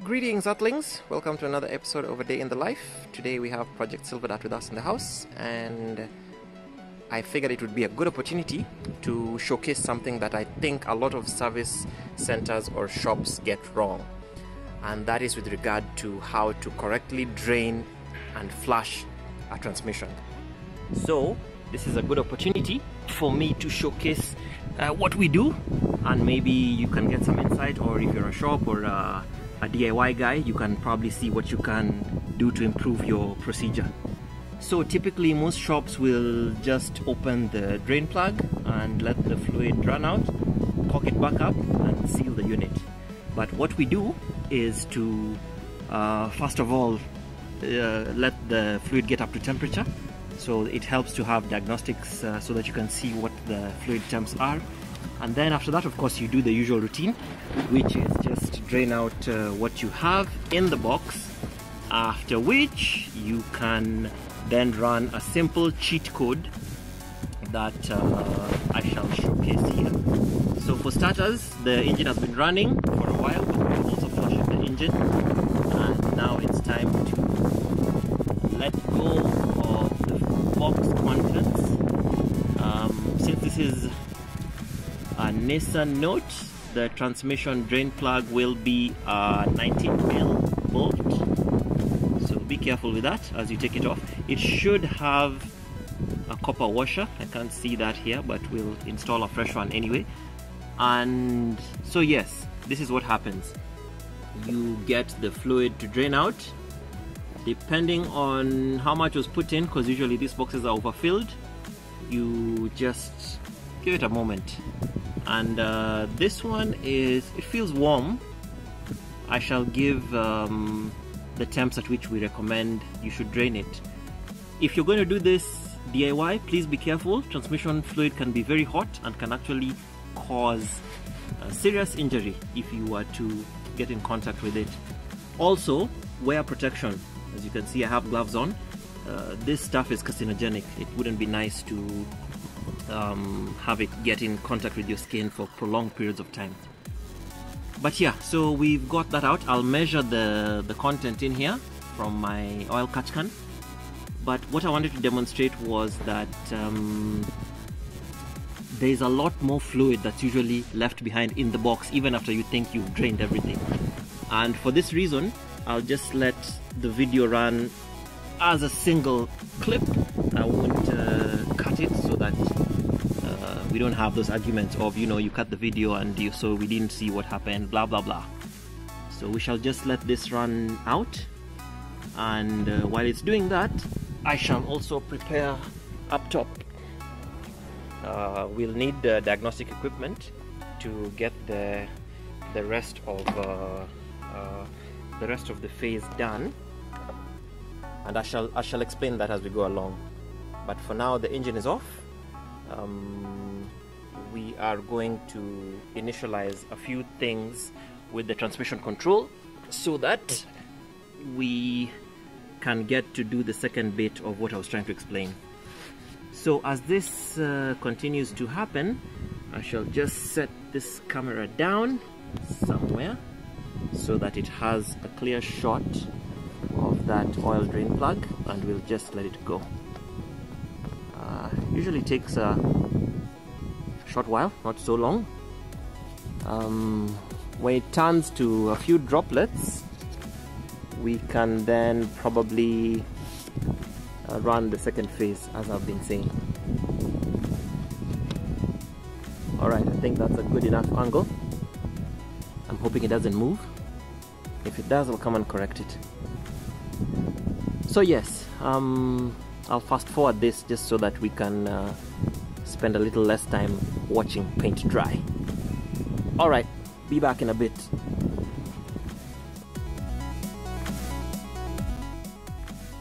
Greetings, Earthlings! Welcome to another episode of A Day in the Life. Today we have Project Silverdart with us in the house, and I figured it would be a good opportunity to showcase something that I think a lot of service centers or shops get wrong, and that is with regard to how to correctly drain and flush a transmission. So this is a good opportunity for me to showcase what we do, and maybe you can get some insight, or if you're a shop or a DIY guy, you can probably see what you can do to improve your procedure. So typically most shops will just open the drain plug and let the fluid run out, cock it back up and seal the unit. But what we do is to first of all let the fluid get up to temperature. So it helps to have diagnostics so that you can see what the fluid temps are. And then after that, of course, you do the usual routine, which is just drain out what you have in the box, after which you can then run a simple cheat code that I shall showcase here. So for starters, the engine has been running for a while, but we've also flushed the engine, and now it's time to let go of the box contents. Since this is a Nissan Note, the transmission drain plug will be a 19mm bolt, so be careful with that as you take it off. It should have a copper washer. I can't see that here, but we'll install a fresh one anyway. And so yes, this is what happens. You get the fluid to drain out depending on how much was put in, because usually these boxes are overfilled. You just give it a moment. And this one it feels warm. I shall give the temps at which we recommend you should drain it. If you're going to do this DIY, please be careful. Transmission fluid can be very hot and can actually cause serious injury if you were to get in contact with it. Also, wear protection. As you can see, I have gloves on. This stuff is carcinogenic. It wouldn't be nice to have it get in contact with your skin for prolonged periods of time. But yeah, so we've got that out. I'll measure the content in here from my oil catch can. But what I wanted to demonstrate was that there's a lot more fluid that's usually left behind in the box even after you think you've drained everything. And for this reason, I'll just let the video run as a single clip. I won't cut it so that we don't have those arguments of, you know, you cut the video and so we didn't see what happened, blah blah blah. So we shall just let this run out, and while it's doing that, I shall also prepare up top. We'll need the diagnostic equipment to get the rest of the phase done, and I shall explain that as we go along. But for now, the engine is off. We are going to initialize a few things with the transmission control so that we can get to do the second bit of what I was trying to explain. So as this continues to happen, I shall just set this camera down somewhere so that it has a clear shot of that oil drain plug, and we'll just let it go. Usually takes a short while, not so long. When it turns to a few droplets, we can then probably run the second phase, as I've been saying. Alright, I think that's a good enough angle. I'm hoping it doesn't move. If it does, I'll come and correct it. So yes, I'll fast forward this just so that we can spend a little less time watching paint dry. Alright, be back in a bit.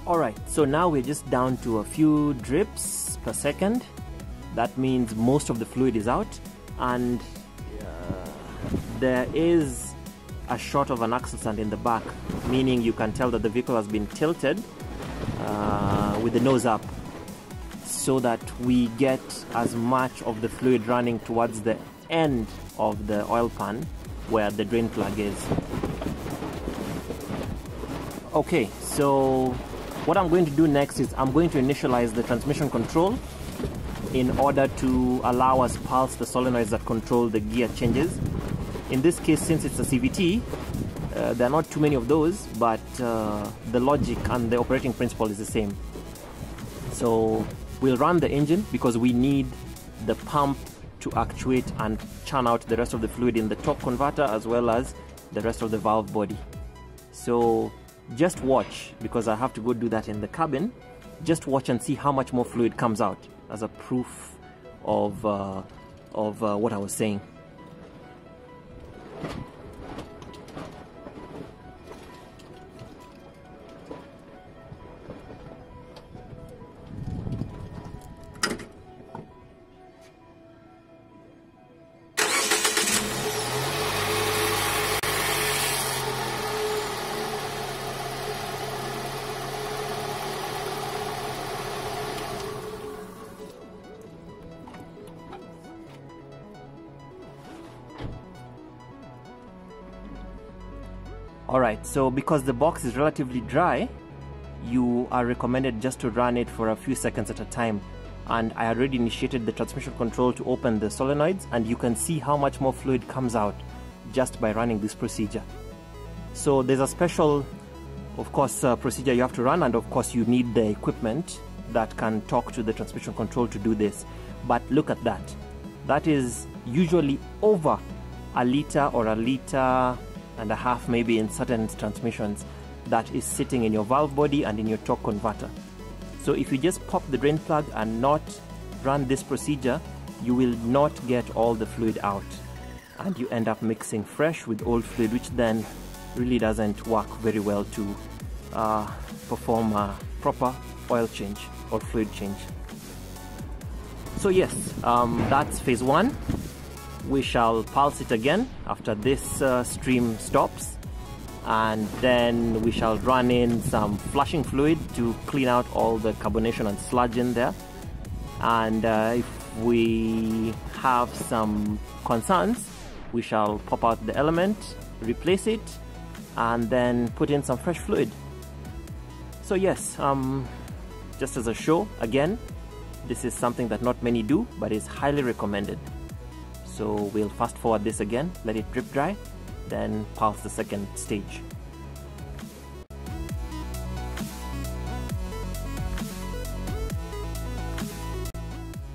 Alright, so now we're just down to a few drips per second. That means most of the fluid is out, and there is a shot of an axle stand in the back, meaning you can tell that the vehicle has been tilted with the nose up, so that we get as much of the fluid running towards the end of the oil pan where the drain plug is. Okay, so what I'm going to do next is I'm going to initialize the transmission control in order to allow us pulse the solenoids that control the gear changes. In this case, since it's a CVT, there are not too many of those, but the logic and the operating principle is the same. So we'll run the engine because we need the pump to actuate and churn out the rest of the fluid in the torque converter as well as the rest of the valve body. So just watch, because I have to go do that in the cabin. Just watch and see how much more fluid comes out as a proof of what I was saying. Alright, so because the box is relatively dry, you are recommended just to run it for a few seconds at a time. And I already initiated the transmission control to open the solenoids, and you can see how much more fluid comes out just by running this procedure. So there's a special, of course, procedure you have to run, and of course you need the equipment that can talk to the transmission control to do this. But look at that. That is usually over a liter or a liter and a half maybe in certain transmissions that is sitting in your valve body and in your torque converter. So if you just pop the drain plug and not run this procedure, you will not get all the fluid out, and you end up mixing fresh with old fluid, which then really doesn't work very well to perform a proper oil change or fluid change. So yes, that's phase one. We shall pulse it again after this stream stops, and then we shall run in some flushing fluid to clean out all the carbonation and sludge in there. And if we have some concerns, we shall pop out the element, replace it, and then put in some fresh fluid. So yes, just as a show, again, this is something that not many do, but is highly recommended. So we'll fast forward this again, let it drip dry, then pulse the second stage.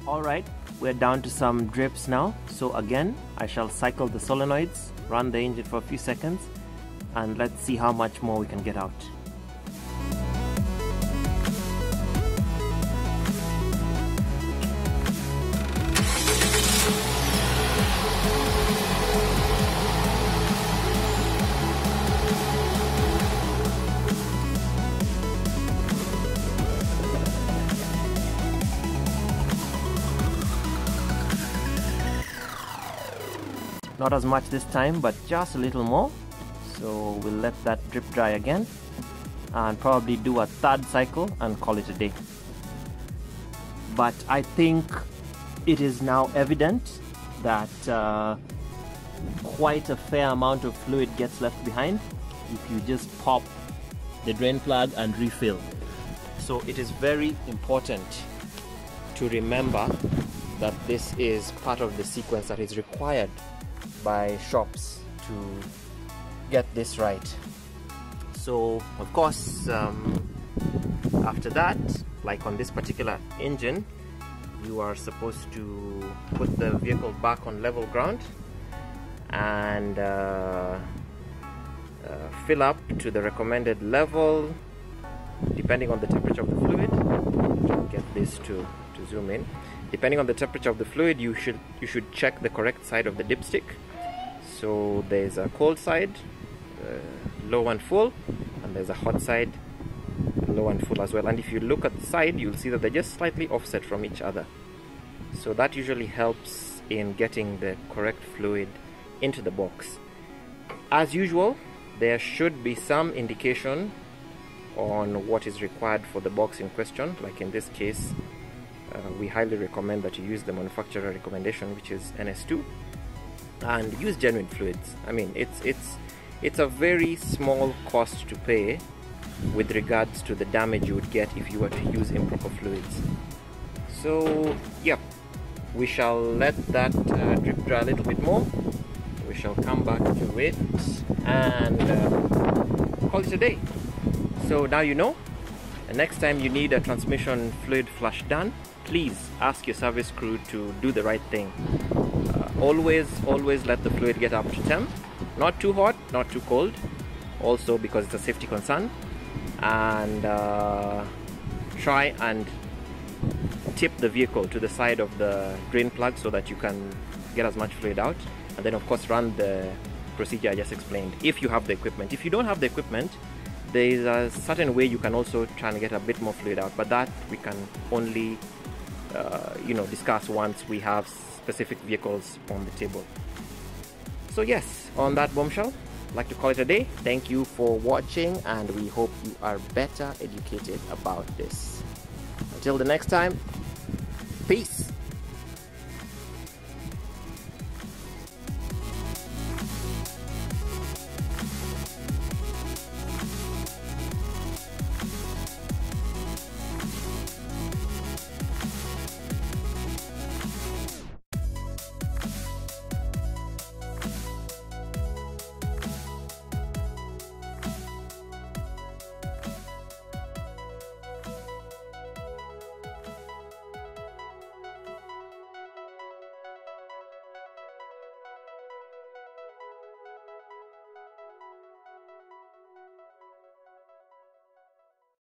Alright, we're down to some drips now. So again, I shall cycle the solenoids, run the engine for a few seconds, and let's see how much more we can get out. Not as much this time, but just a little more. So we'll let that drip dry again and probably do a third cycle and call it a day. But I think it is now evident that quite a fair amount of fluid gets left behind if you just pop the drain plug and refill. So it is very important to remember that this is part of the sequence that is required by shops to get this right. So of course, after that, like on this particular engine, you are supposed to put the vehicle back on level ground and fill up to the recommended level depending on the temperature of the fluid. Get this to zoom in. Depending on the temperature of the fluid, you should check the correct side of the dipstick. So there's a cold side, low and full, and there's a hot side, low and full as well. And if you look at the side, you'll see that they're just slightly offset from each other. So that usually helps in getting the correct fluid into the box. As usual, there should be some indication on what is required for the box in question. Like in this case, we highly recommend that you use the manufacturer recommendation, which is NS2, and use genuine fluids. I mean, it's a very small cost to pay with regards to the damage you would get if you were to use improper fluids. So yeah, we shall let that drip dry a little bit more. We shall come back to it and call it a day. So now you know, the next time you need a transmission fluid flush done, please ask your service crew to do the right thing. Always let the fluid get up to temp, not too hot, not too cold, also because it's a safety concern. And try and tip the vehicle to the side of the drain plug so that you can get as much fluid out, and then of course run the procedure I just explained if you have the equipment. If you don't have the equipment, there is a certain way you can also try and get a bit more fluid out, but that we can only discuss once we have specific vehicles on the table. So yes, on that bombshell, I'd like to call it a day. Thank you for watching, and we hope you are better educated about this. Until the next time, peace.